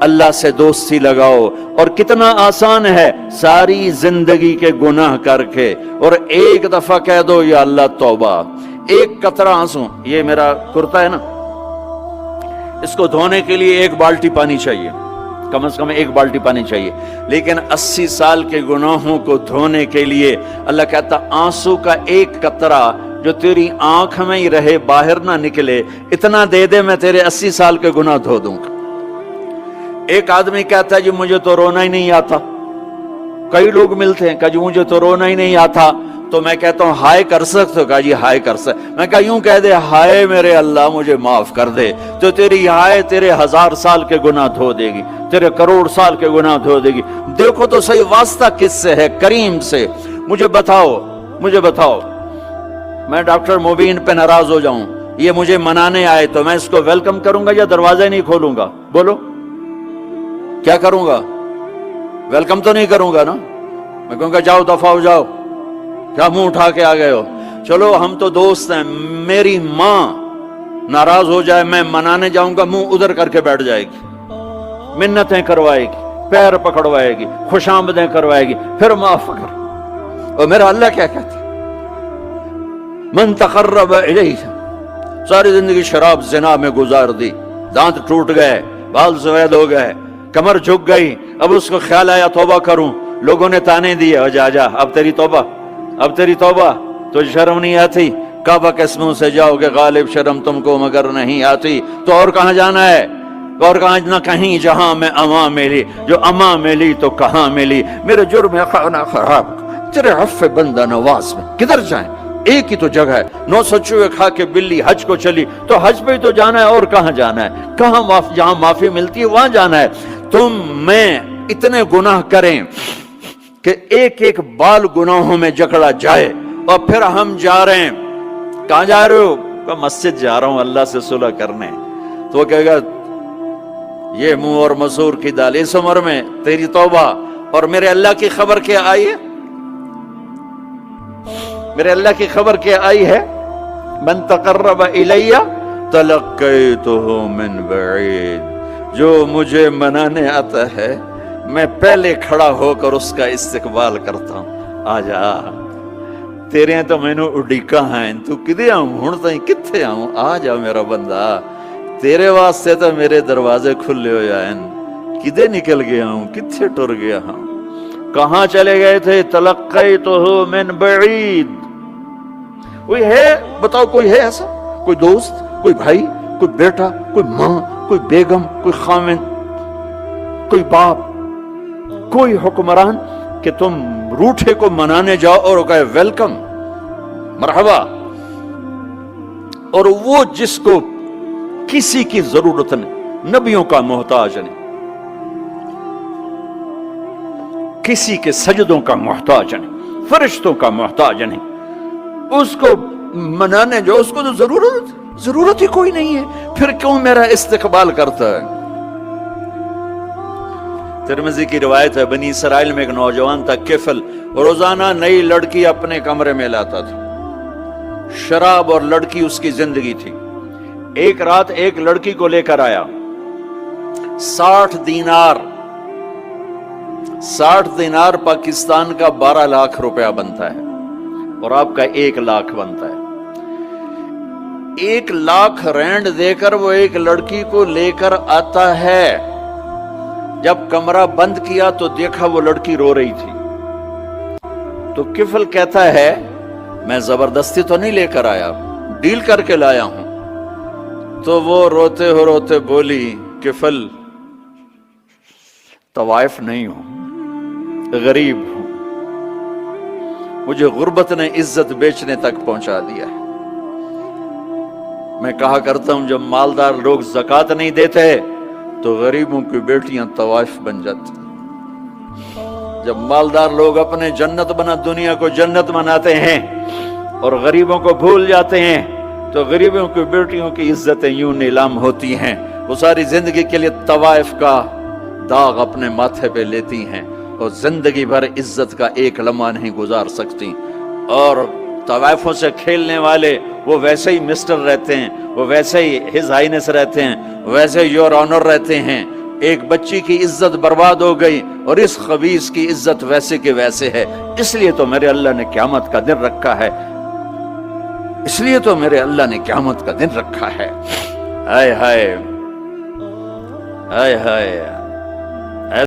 اللہ سے دوستی لگاؤ. اور کتنا آسان ہے ساری زندگی کے گناہ کر کے اور ایک دفعہ کہہ دو یا اللہ توبہ. ایک قطرہ آنسو، یہ میرا کرتا ہے نا، اس کو دھونے کے لیے ایک بالٹی پانی چاہیے، کم از کم ایک بالٹی پانی چاہیے. لیکن 80 سال کے گناہوں کو دھونے کے لیے اللہ کہتا آنسو کا ایک قطرہ جو تیری آنکھ میں ہی رہے، باہر نہ نکلے، اتنا دے دے میں تیرے 80 سال کے گناہ دھو دوں گا. ایک آدمی کہتا ہے جی مجھے تو رونا ہی نہیں آتا. کئی لوگ ملتے ہیں کہ جی مجھے تو رونا ہی نہیں آتا. تو میں کہتا ہوں ہائے کر سکتے ہو؟ کہا جی ہائے کر سکتے. میں کہا یوں کہہ دے ہائے میرے اللہ مجھے معاف کر دے، تو تیری ہائے تیرے 1000 سال کے گناہ دھو دے گی، تیرے کروڑ سال کے گناہ دھو دے گی. دیکھو تو صحیح واسطہ کس سے ہے؟ کریم سے. مجھے بتاؤ میں ڈاکٹر مبین پہ ناراض ہو جاؤں، یہ مجھے منانے آئے تو میں اس کو ویلکم کروں گا یا دروازہ نہیں کھولوں گا؟ بولو کیا کروں گا؟ ویلکم تو نہیں کروں گا نا. میں کہوں گا جاؤ دفعہ ہو جاؤ، کیا منہ اٹھا کے آ گئے ہو؟ چلو ہم تو دوست ہیں. میری ماں ناراض ہو جائے میں منانے جاؤں گا، منہ ادھر کر کے بیٹھ جائے گی، منتیں کروائے گی، پیر پکڑوائے گی، خوش آمدیں کروائے گی، پھر معاف کر. اور میرا اللہ کیا کہتا ہے؟ من تقرب الیہ. ساری زندگی شراب زنا میں گزار دی، دانت ٹوٹ گئے، بال سفید ہو گئے، کمر جھک گئی. اب اس کو خیال آیا توبہ کروں، لوگوں نے تانے دیے جا اب تیری توبہ تو شرم نہیں آتی؟ کعبہ کے منہ سے جاؤ گے غالب شرم تم کو مگر نہیں آتی. تو اور کہاں جانا ہے؟ اور کہاں نہ کہیں جہاں میں اما ملی، جو اما ملی تو کہاں ملی. میرے جرم خانہ خراب تیرے عفو بندہ نواز میں کدھر جائیں؟ ایک ہی تو جگہ ہے. 900 چوہے کھا کے بلی حج کو چلی تو حج پہ ہی تو جانا ہے، اور کہاں جانا ہے؟ کہاں جہاں معافی ملتی ہے وہاں جانا ہے. تم میں اتنے گناہ کریں کہ ایک ایک بال گناہوں میں جکڑا جائے، اور پھر ہم جا رہے ہیں. کہاں جا رہے ہو؟ کہ مسجد جا رہا ہوں اللہ سے صلح کرنے. تو وہ کہے گا یہ منہ اور مسور کی دال، اس عمر میں تیری توبہ. اور میرے اللہ کی خبر کیا آئی ہے؟ میرے اللہ کی خبر کیا آئی ہے؟ من تقرب الی تلقیتہ من بعید. جو مجھے منانے آتا ہے میں پہلے کھڑا ہو کر اس کا استقبال کرتا ہوں. آ جا تیرے تو مینو اڈیکا ہیں، تو کدے آؤں ہوں تھی کتھے آؤں؟ آ جا میرا بندہ، تیرے واسطے تو میرے دروازے کھلے ہو جائیں. کدے نکل گیا ہوں، کتھے ٹر گیا ہوں، کہاں چلے گئے تھے؟ تلقیتہ من بعید. کوئی ہے بتاؤ، کوئی ہے ایسا؟ کوئی دوست، کوئی بھائی، کوئی بیٹا، کوئی ماں، کوئی بیگم، کوئی خاوند، کوئی باپ، کوئی حکمران کہ تم روٹھے کو منانے جاؤ اور کہے ویلکم مرحبا؟ اور وہ جس کو کسی کی ضرورت نہیں، نبیوں کا محتاج نہیں، کسی کے سجدوں کا محتاج نہیں، فرشتوں کا محتاج نہیں، اس کو منانے جو اس کو تو ضرورت ہی کوئی نہیں ہے، پھر کیوں میرا استقبال کرتا ہے؟ ترمذی کی روایت ہے، بنی اسرائیل میں ایک نوجوان تھا کفل، روزانہ نئی لڑکی اپنے کمرے میں لاتا تھا. شراب اور لڑکی اس کی زندگی تھی. ایک رات ایک لڑکی کو لے کر آیا. 60 دینار پاکستان کا 12 لاکھ روپیہ بنتا ہے، اور آپ کا 1 لاکھ بنتا ہے. 1 لاکھ رینڈ دے کر وہ ایک لڑکی کو لے کر آتا ہے. جب کمرہ بند کیا تو دیکھا وہ لڑکی رو رہی تھی. تو کفل کہتا ہے میں زبردستی تو نہیں لے کر آیا، ڈیل کر کے لایا ہوں. تو وہ روتے بولی کفل طوائف نہیں ہوں، غریب ہوں، مجھے غربت نے عزت بیچنے تک پہنچا دیا ہے. میں کہا کرتا ہوں جب مالدار لوگ زکوٰۃ نہیں دیتے تو غریبوں کی بیٹیاں طوائف بن جاتی. جب مالدار لوگ اپنے جنت بنا دنیا کو جنت بناتے ہیں اور غریبوں کو بھول جاتے ہیں تو غریبوں کی بیٹیوں کی عزتیں یوں نیلام ہوتی ہیں. وہ ساری زندگی کے لیے طوائف کا داغ اپنے ماتھے پہ لیتی ہیں اور زندگی بھر عزت کا ایک لمحہ نہیں گزار سکتی. اور طوائفوں سے کھیلنے والے وہ ویسے ہی مسٹر رہتے ہیں، وہ ویسے ہی ہز ہائنس رہتے ہیں، ویسے یور آنر رہتے ہیں. ایک بچی کی عزت برباد ہو گئی اور اس خبیث کی عزت ویسے کے ویسے ہے، اس لیے تو میرے اللہ نے قیامت کا دن رکھا ہے، اس لیے تو میرے اللہ نے قیامت کا دن رکھا ہے۔ ہائے ہائے ہائے ہائے